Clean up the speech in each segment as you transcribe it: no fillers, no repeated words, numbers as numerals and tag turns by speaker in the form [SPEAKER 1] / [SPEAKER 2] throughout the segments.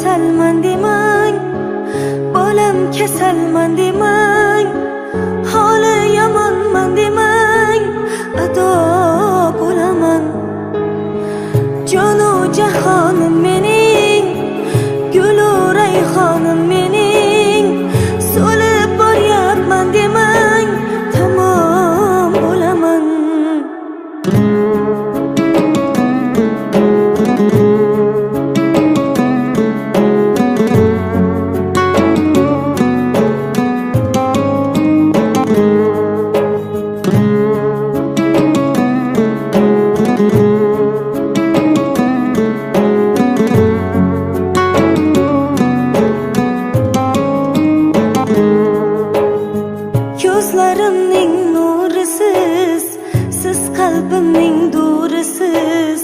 [SPEAKER 1] kasalman demang, bolam kasalman demang, holi yomonman demang, ado bo'laman. Jonu jahonim mening, gulu rayhonim mening, so'lib boryapman demang, tamom bo'laman. Ko'zlarimning nurisiz, siz qalbimning durisiz,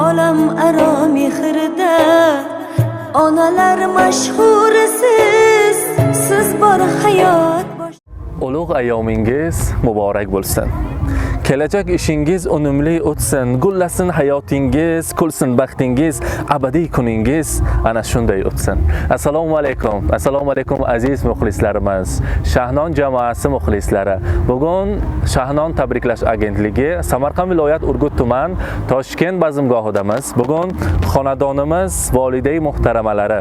[SPEAKER 1] olam aro mehrida onalar mashhurisiz, siz bor hayot.
[SPEAKER 2] Ulug' ayyomingiz muborak bo'lsin. Kelajak ishingiz unumli o'tsin, gullasin hayotingiz, kulsin baxtingiz, abadiy kuningiz ana shunday o'tsin. Assalomu alaykum. Assalomu alaykum aziz muxlislarimiz. Shahnon jamoasi muxlislari. Bugun Shahnon tabriklash agentligi Samarqand viloyat Urgut tuman Toshkent bazmgohidamiz. Bugun xonadonimiz volidey muhtaramalari,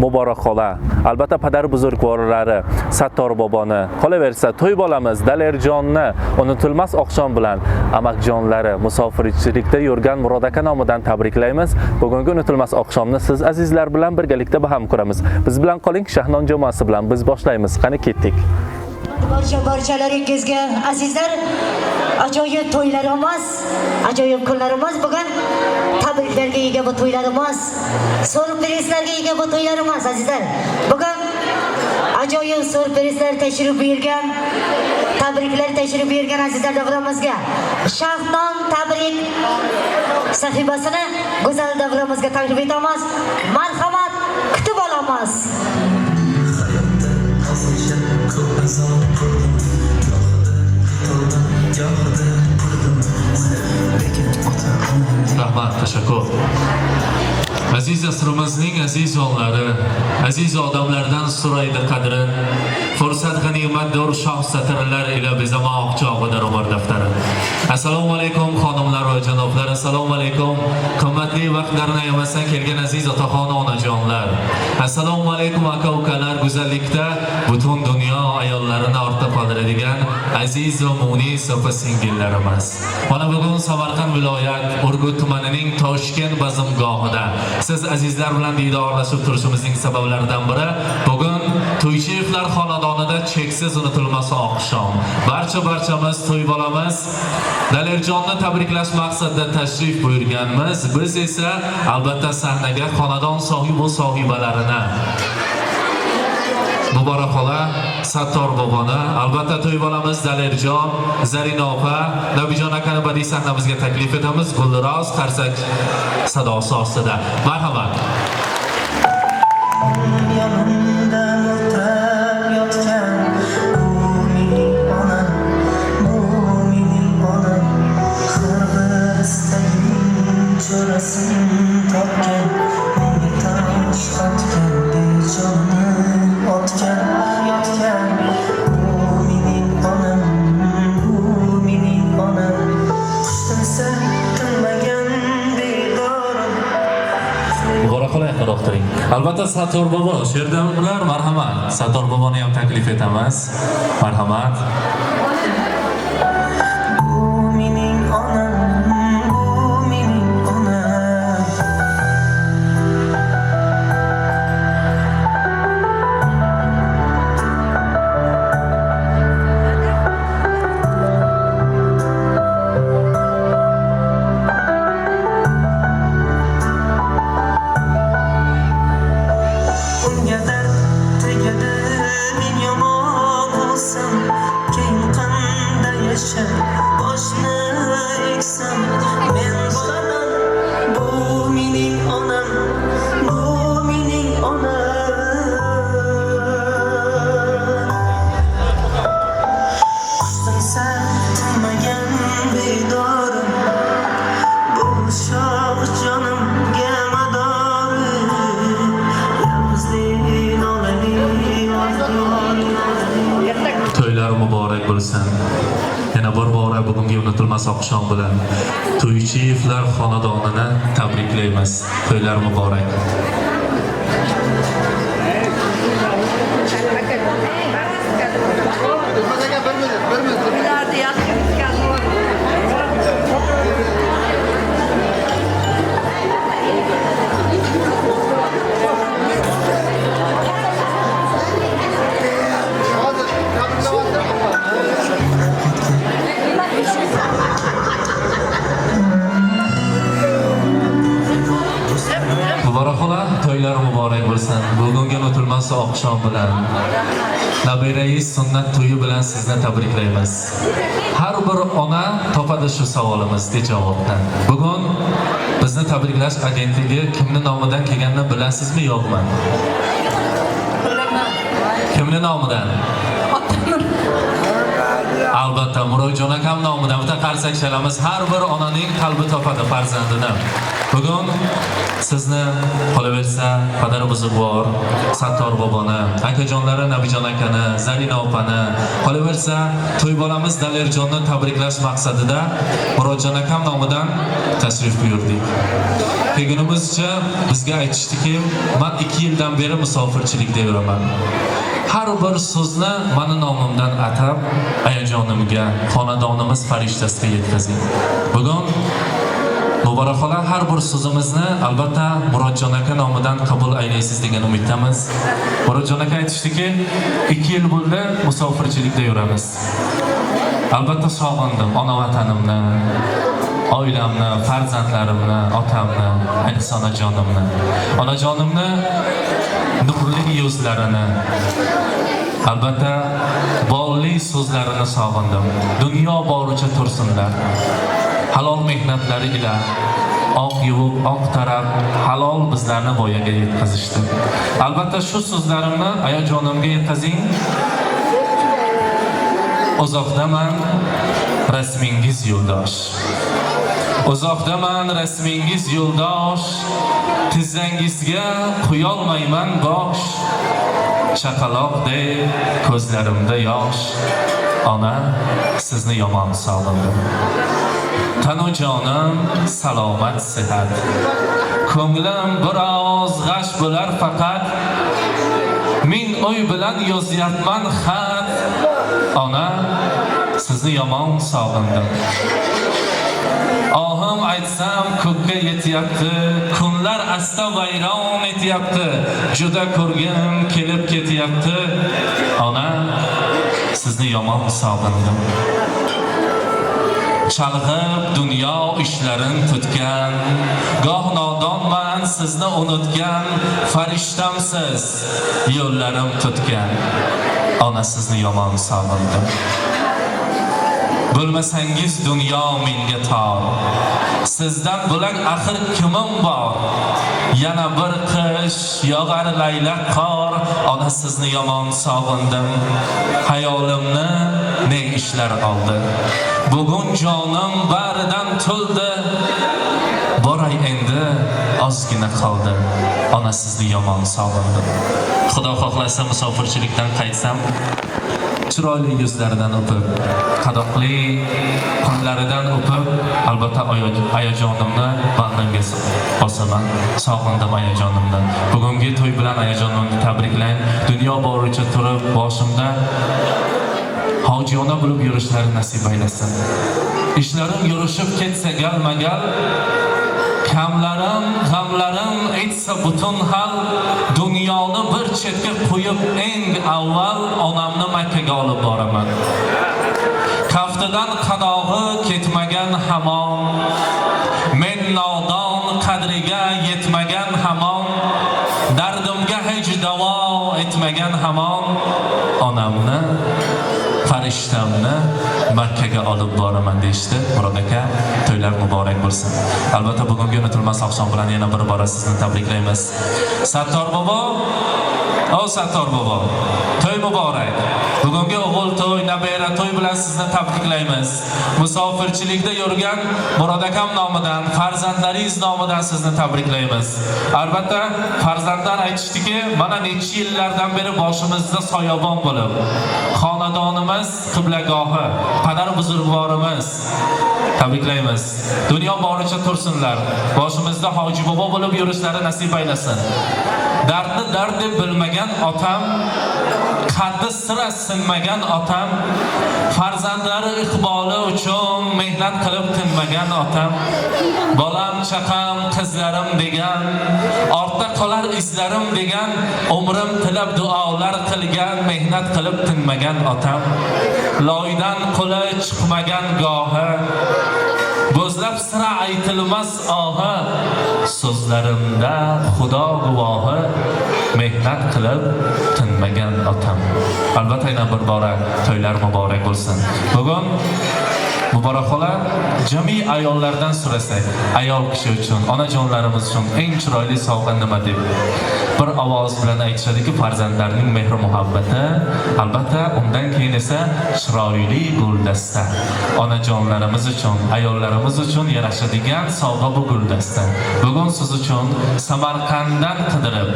[SPEAKER 2] Muborak xola, albatta padar buzurgvorlari, Sattor boboni, qolaversa to'y bolamiz Dalerjonni unutilmas oqshom bilan amakjonlari musofirchilikda yurgan Murod aka nomidan tabriklaymiz. Bugungi unutilmas oqshomni siz azizlar bilan birgalikda baham ko'ramiz. Biz bilan qoling, Shahnon jamoasi bilan biz boshlaymiz. Qani ketdik.
[SPEAKER 3] Barchalaringizga azizlar, ajoyib to'ylarimiz, ajoyib kunlarimiz bugun. Tabriklarga ega bu to'ylarimiz, surprizlarga ega bu to'ylarimiz azizlar. Bugun ajoyib surprizlar tashrif buyurgan, tabriklar tashrif buyurgan azizlar davramizga Shahnon tabrik sahifasini go'zal davramizga taklif etamiz. Marhamat, kutib olamiz.
[SPEAKER 4] Rahmat, tashakkur. Aziz asrimizning aziz onlari, aziz odamlardan so'raydi qadrin. Fursat g'animatdor shoh satrlar ila bezamoqchi og'idar umr daftari. Assalomu alaykum xonimlar va janoblar. Assalomu alaykum qimmatli vaqtlarini ayamasdan kelgan aziz otaxon onajonlar. Assalomu alaykum aka-ukalar, go'zallikda butun dunyo ayollarini ortda qoldiradigan aziz va munis opa-singillarimiz. Mana bugun Samarqand viloyat Urgut tumanining Toshkent bazmgohida siz azizlar bilan diydorlashib turishimizning sabablaridan biri bugun To'ychevlar xonadonida cheksiz unutilmas oqshom. Barchamiz to'y bolamiz Dalerjonni tabriklash maqsadida tashrif buyurganmiz. Biz esa albatta sahnaga xonadon sohibi sohibalarini Muborak xola, Sattor boboni, albatta to'y bolamiz Dalerjon, Zarina opa, Nabijon akani badiiy sahnamizga taklif etamiz. Guldiroz qarsak sadosi ostida. Marhamat. Albatta Sattor bobo she'rdagilar marhamat. Sattor boboni ham taklif etamiz. Marhamat. bo'lsin. Yana bir bora bugungi unutilmas oqshom bilan To'ychievlar xonadonini tabriklaymiz. To'ylar muborak. To'ylar muborak bo'lsin. Bugungi unutilmas oqshom bilan nabirangiz sunnat to'yi bilan sizni tabriklaymiz. Har bir ona topadi shu savolimizga javobdan. Bugun bizni tabriklash agentligi kimning nomidan kelganini bilasizmi yo'qmi? Kimning nomidan? Albatta Murodjon akam nomidan bitta qarsak chalamiz. Har bir onaning qalbi topadi farzandini. Bugun sizni qolaversa padar buzug'vor Sattor boboni, akajonlari Nabijon akani, Zarina opani, qolaversa to'y bolamiz Dalerjonni tabriklash maqsadida Murodjon akam nomidan tashrif buyurdik. Kelgunimizcha bizga aytishdiki, men 2 yildan beri musofirchilikda yuraman. Har bir so'zni meni nomimdan atab, ayajonimga, xonadonimiz farishtasiga yetkazing. Bugun Muborak xola har bir so'zimizni albatta Murodjon aka nomidan qabul aylaysiz degan umiddamiz. Murodjon aka aytishdiki, 2 yil bo'ldi musofirchilikda yuramiz. Albatta sog'indim ona vatanimni, oilamni, farzandlarimni, otamni, ayniqsa onajonimni. Onajonimni nurli yuzlarini, albatta bolli so'zlarini sog'indim. Dunyo boricha tursinlar. Halol mehnatlari ila oq yuvib, oq tarab, halol bizlarni voyaga yetkazishdi. Albatta shu so'zlarimni ayajonimga yetkazing. Uzoqdaman rasmingiz yo'ldosh. Uzoqdaman rasmingiz yo'ldosh. Tizzangizga qo'yolmayman bosh. Chaqaloqdek ko'zlarimda yosh. Ona, sizni yomon sog'indim. Tanu jonim salomat sihat. Ko'nglim biroz g'ash bo'lar faqat. Ming o'y bilan yozyapman xat. Ona, sizni yomon sog'indim. Ohim aytsam ko'kka yetyapti, kunlar asta vayron etyapti. Juda ko'rgim kelib ketyapti. Ona, sizni yomon sog'indim. Chalg'ib dunyo ishlarin tutgan, goh nodonman sizni unutgan, farishtamsiz yo'llarim tutgan. Ona, sizni yomon sog'indim. Bo'lmasangiz dunyo menga tor. Sizdan bo'lak axir kimim bor? Yana bir qish yog'ar laylaq qor. Ona, sizni yomon sog'indim. Hayolimni ne ishlar oldi. Bugun jonim baridan to'ldi. Boray endi ozgina qoldi. Ona, sizni yomon sog'indim. Xudo xohlasa musofirchilikdan qaytsam, chiroyli yuzlaridan o'pib, qadoqli qo'llaridan o'pib, albatta ayajonimni bag'rimga bosaman. Sog'indim ayajonimni. Bugungi to'y bilan ayajonimni tabriklang. Dunyo boricha turib boshimda hojiyona bo'lib yurishlari nasib aylasin. Ishlarim yurishib ketsa galmagal, kamlarim, g'amlarim aytsa butun hal, dunyoni bir chetga qo'yib eng avval onamni Makkaga olib boraman. Kaftidan qadog'i ketmagan hamon, men nodon qadriga yetmagan hamon, dardimga hech davo etmagan hamon, onamni farishtamni Makkaga olib boraman deyishdi. Murod aka, to'ylar muborak bo'lsin. Albatta bugungi unutilmas oqshom bilan yana bir bora sizni tabriklaymiz. Sattor bobo, Sattor bobo, to'y muborak. Bugungi o'g'il to'y, nabira to'y bilan sizni tabriklaymiz. Musofirchilikda yurgan Murod akam nomidan, farzandlaringiz nomidan sizni tabriklaymiz. Albatta farzandlar aytishdiki, mana necha yillardan beri boshimizda soyabon bo'lib, xonadonimiz qiblagohi, padar buzrugvorimiz. Tabriklaymiz. Dunyo boricha tursinlar. Boshimizda hoji bobo bo'lib yurishlari nasib aylasin. Dardni dard deb bilmagan otam, qaddi sira sinmagan otam, farzandlari iqboli uchun mehnat qilib tinmagan otam, bolam chaqam qizlarim degan, ortda qolar izlarim degan, umrim tilab duolar qilgan, mehnat qilib tinmagan otam, loydan quli chiqmagan gohi, bo'zlab sira aytilmas ohi, so'zlarimda xudo guvohi, mehnat qilib tinmagan otam. Albatta yana bir bora to'ylar muborak bo'lsin. Bugun Muborak xola jami ayollardan so'rasak, ayol kishi uchun, onajonlarimiz uchun eng chiroyli sovg'a nima deb bir ovoz bilan aytishadiki, farzandlarning mehr muhabbati, albatta undan keyin esa chiroyli guldasta. Onajonlarimiz uchun, ayollarimiz uchun yarashadigan sovg'a bu guldasta. Bugun siz uchun Samarqanddan qidirib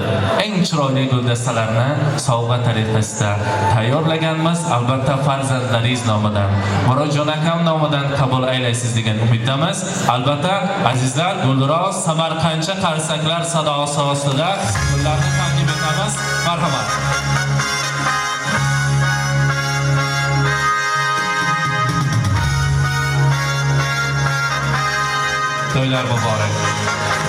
[SPEAKER 4] eng chiroyli guldastalarni sovg'a tariqasida tayyorlaganmiz. Albatta farzandlaringiz nomidan, Murodjon akam nomidan qabul aylaysiz degan umiddamiz. Albatta azizlar, guldiroz Samarqandcha qarsaklar sadosi ostida ularni taqdim etamiz. Marhamat. To'ylar muborak.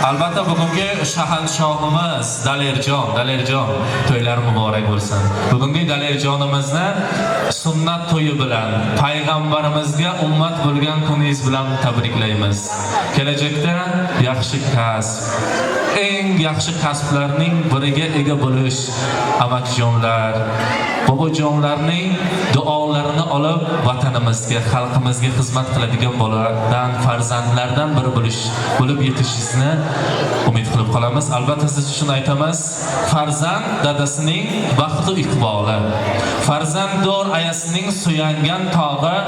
[SPEAKER 4] Albatta bugungi shahanshohimiz Dalerjon, to'ylar muborak bo'lsin. Bugungi Dalerjonimizni sunnat to'yi bilan, payg'ambarimizga ummat bo'lgan kuningiz bilan tabriklaymiz. Kelajakda yaxshi kasb, eng yaxshi kasblarning biriga ega bo'lish, amakijonlar, bobojonlarning duolarini olib vatanimizga, xalqimizga xizmat qiladigan bolalardan, farzandlardan biri bo'lib yetishingizni umid qilib qolamiz. Albatta siz uchun aytamiz, farzand dadasining baxtu iqboli, farzand dor ayasining suyangan tog'i,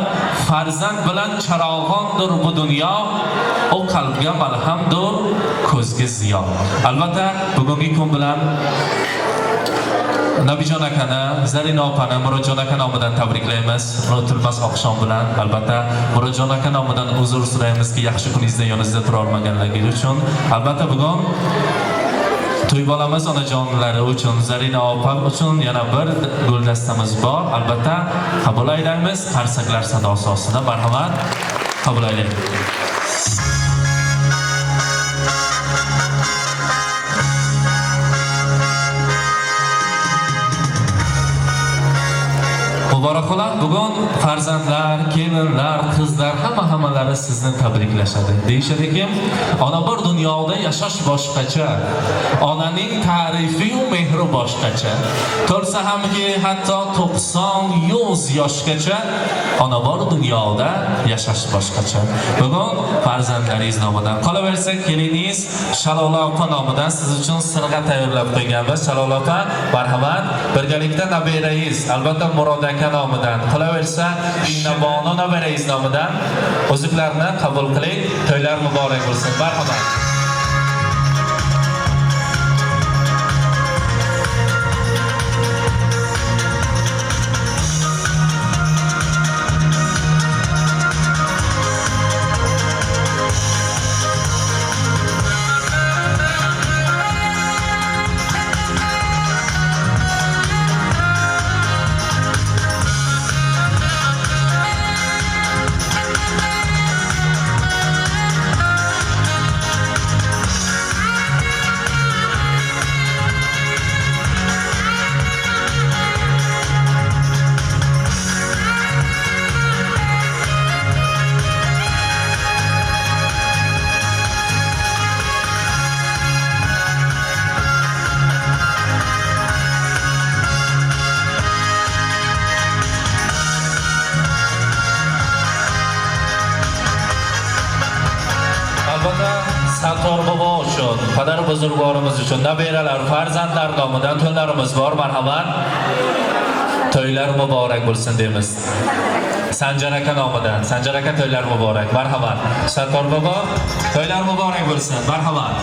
[SPEAKER 4] farzand bilan charog'ondir bu dunyo, o qalbga malhamdir, ko'zga ziyo. Albatta bugungi kun bilan Nabijon akani, Zarina opani Murodjon aka nomidan tabriklaymiz. Unutilmas oqshom bilan. Albatta Murodjon aka nomidan uzr so'raymizki, yaxshi kuningizda yoningizda tura olmaganligi uchun. Albatta bugun to'y bolamiz onajonlari uchun, Zarina opa uchun yana bir guldastamiz bor. Albatta qabul aylaymiz. Qarsaklar sadosi ostida marhamat qabul aylaymiz. Muborak xola, bugun farzandlar, kelinlar, qizlar hammalari sizni tabriklashadi. Deyishadiki, ona bir dunyoda yashash boshqacha, onaning ta'rifi va mehri boshqacha. Ko'rsa hamki hatto 90-100 yoshgacha ona bor dunyoda yashash boshqacha. Bugun farzandlaringiz nomidan, qolaversa keliningiz Shalola opa nomidan siz uchun sirg'a tayyorlab qo'yganmiz. Shalola opa, marhamat. Birgalikda nabirangiz, albatta Murod aka nomidan, qolaversa Innabonu nabirangiz nomidan uzuklarni qabul qiling. To'ylar muborak bo'lsin. Marhamat. Sattor bobo uchun, padar buzrugvorimiz uchun, nabiralar, farzandlar nomidan to'ylarimiz bor. Marhamat. To'ylar muborak bo'lsin deymiz. Sanjar aka nomidan, Sanjar aka to'ylar muborak. Marhamat. Sattor bobo, to'ylar muborak bo'lsin. Marhamat.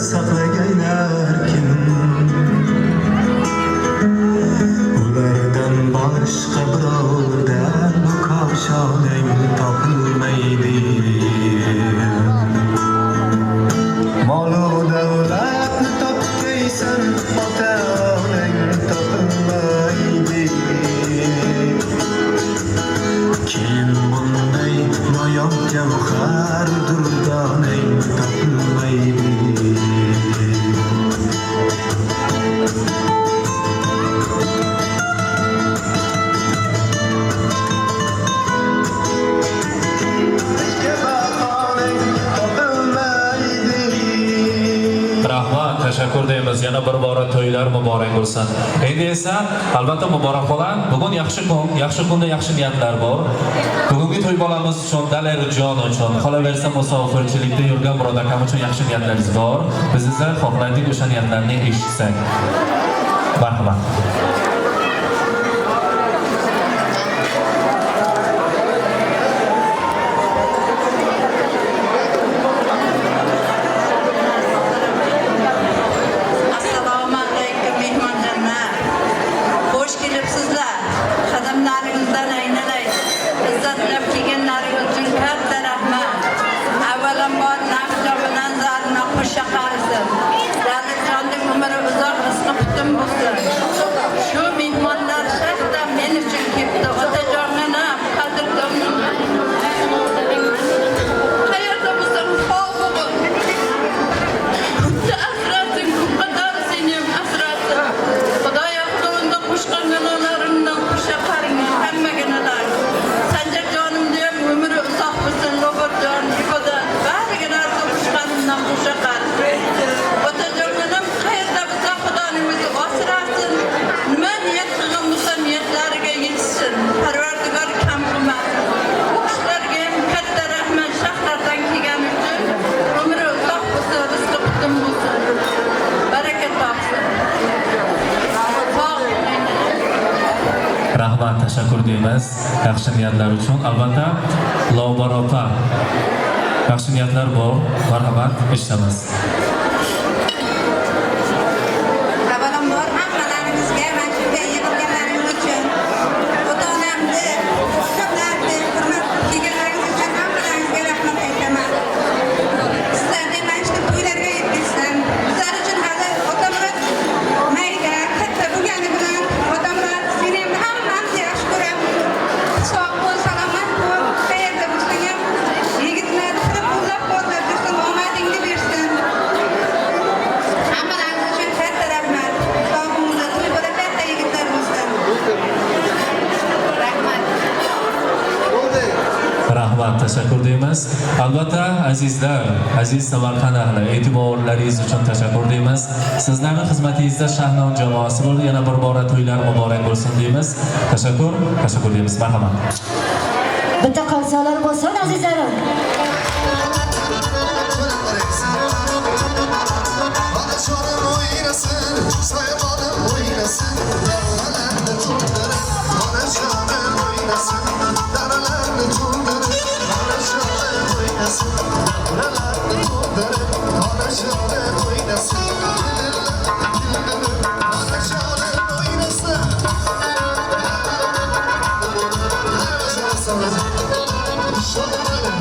[SPEAKER 5] saqlaganlar kim? Ulardan boshqa birovdan bu kavshoning topilmaydi. Molu davlatni topgaysan, ota-onang topilmaydi. Keyin bunday noyob javhar durdoning topilmaydi.
[SPEAKER 4] Rahmat, tashakkur deymiz. Yana bir bora to'ylar muborak bo'lsin. Endi esa albatta muborak bo'lan. Bugun yaxshi kun, yaxshi kunda yaxshi niyatlar bor. Bugungi to'y bolamiz uchun, Dalarijon uchun, qolaversa musofirchilikda yurgan Murod akam uchun yaxshi niyatlaringiz bor. Biz esa xohlaydik o'sha niyatlarni eshitsak. Marhamat.
[SPEAKER 6] Assalomu alaykum mehmonlar. Xush kelibsizlar. Qadamlaringizdan aynalay. Izzatlab kelganlaringiz uchun katta rahmat. Avvalambor nafsa bilan zarni qo'sha qarsin. Daliljonning umri uzoq, rizqi butun bo'lsin. Shu mehmonlar shaxta men uchun kelibdi. Otajonlarning qadrdonlarim. Hayotda bo'lsam xo'p. Xuddi asrating, qadar senim asrating. Xudoyo xudoimda qo'shgan gunohlarimdan qo'sha qaring, hammaga nalar. Sanjarjonimda ham umri uzoq bo'lsin, Lobarjon, ibodat, bariga narsa qo'shganimdan qo'sha qaring. Otajonlarim qayerda bo'lsa Xudoning o'zi asrasin. Nima niyat qilgan bo'lsa niyatlariga yetsin. Parvardigor kam qilmasin. Bu kishilarga ham katta rahmat, shahlardan kelgani uchun umri uzoq bo'lsin, rizqi butun bo'lsin. Baraka topsin.
[SPEAKER 4] Rahmat, tashakkur deymiz. Yaxshi niyatlar uchun. Albatta, Lobar opa. Yaxshi niyatlar bor. Marhamat, eshitamiz.
[SPEAKER 6] Avvalambor hammalaringizga mana shunday yig'ilganlaringiz uchun, ota-onamni, ustozlarni hurmat qilganlaringiz uchun hammalaringizga rahmat aytaman. Sizlarni mana shu to'ylarga yetkazsam, bizlar uchun hali otamlar mayda, katta bo'lgani bilan otamlar seni ham hammamizni yaxshi ko'ramiz. Sog' bo'l, salomat bo'l, qayerda bo'lsang ham yigitlar qo'llab-quvvatlab tursin, omadingni bersin. Hammalaringiz uchun katta rahmat. Sog'ingizda to'y bo'lib katta yigitlar bo'lsin. Rahmat.
[SPEAKER 4] Rahmat, tashakkur deymiz. Albatta, azizlar, aziz Samarqand ahli, e'tiborlaringiz uchun tashakkur deymiz. Sizlarning xizmatingizda Shahnon jamoasi bo'ldi. Yana bir bora to'ylar muborak bo'lsin deymiz. Tashakkur deymiz. Marhamat.
[SPEAKER 3] Bitta qolsalar bo'lsin azizlarim.
[SPEAKER 5] Badachonim o'ynasin, soyabonim o'ynasin, daralarni to'ldirib, badachonim o'ynasin, daralarni to'ldirib, badachonim o'ynasin, daralarni to'ldirib, badachonim o'ynasin, badachonim o'ynasin. Sho'g'lim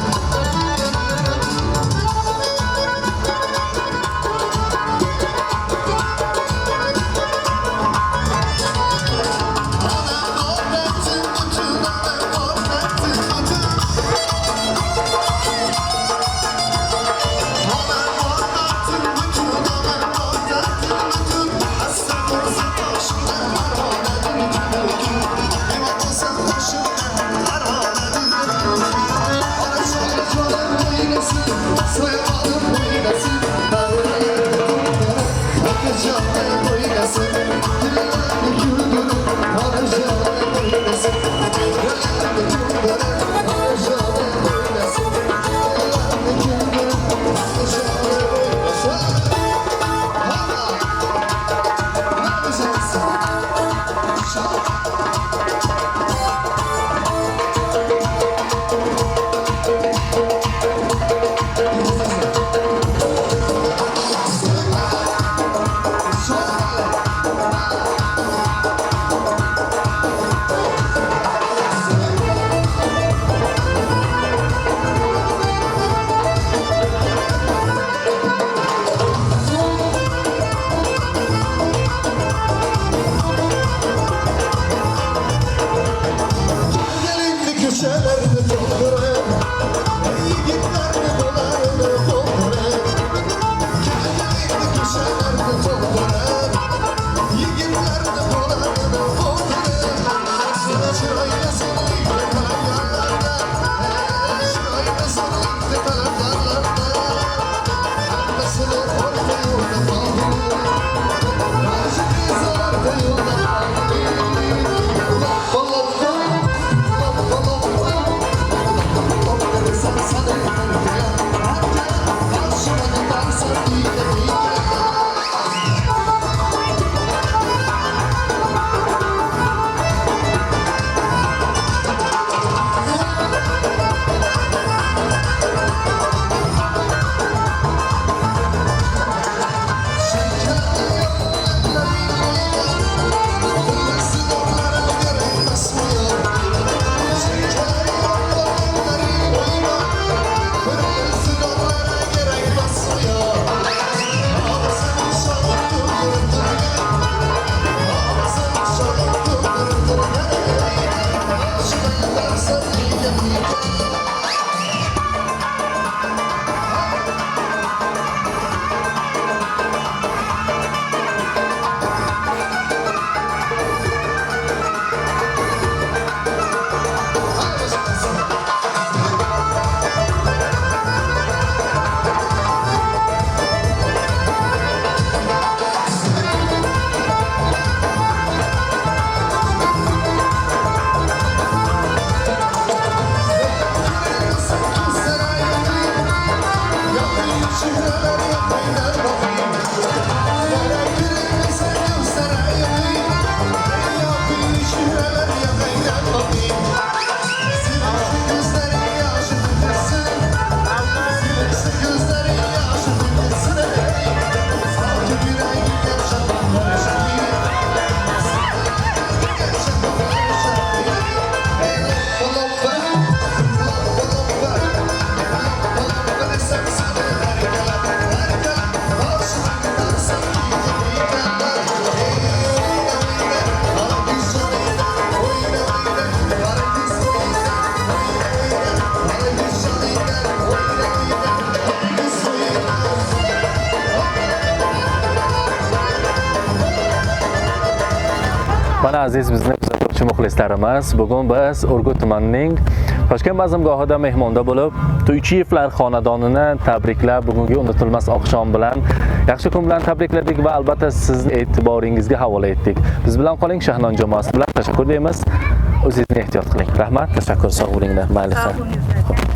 [SPEAKER 2] Mana aziz bizni kuzatuvchi muxlislarimiz, bugun biz Urgut tumanining Toshkent bazmgohida mehmonda bo'lib, To'ychiyevlar xonadonini tabriklab, bugungi unutilmas oqshom bilan, yaxshi kun bilan tabrikladik va albatta sizning e'tiboringizga havola etdik. Biz bilan qoling, Shahnon jamoasi bilan tashakkur deymiz. O'zingizni ehtiyot qiling. Rahmat, tashakkur, sog' bo'linglar. Mayli.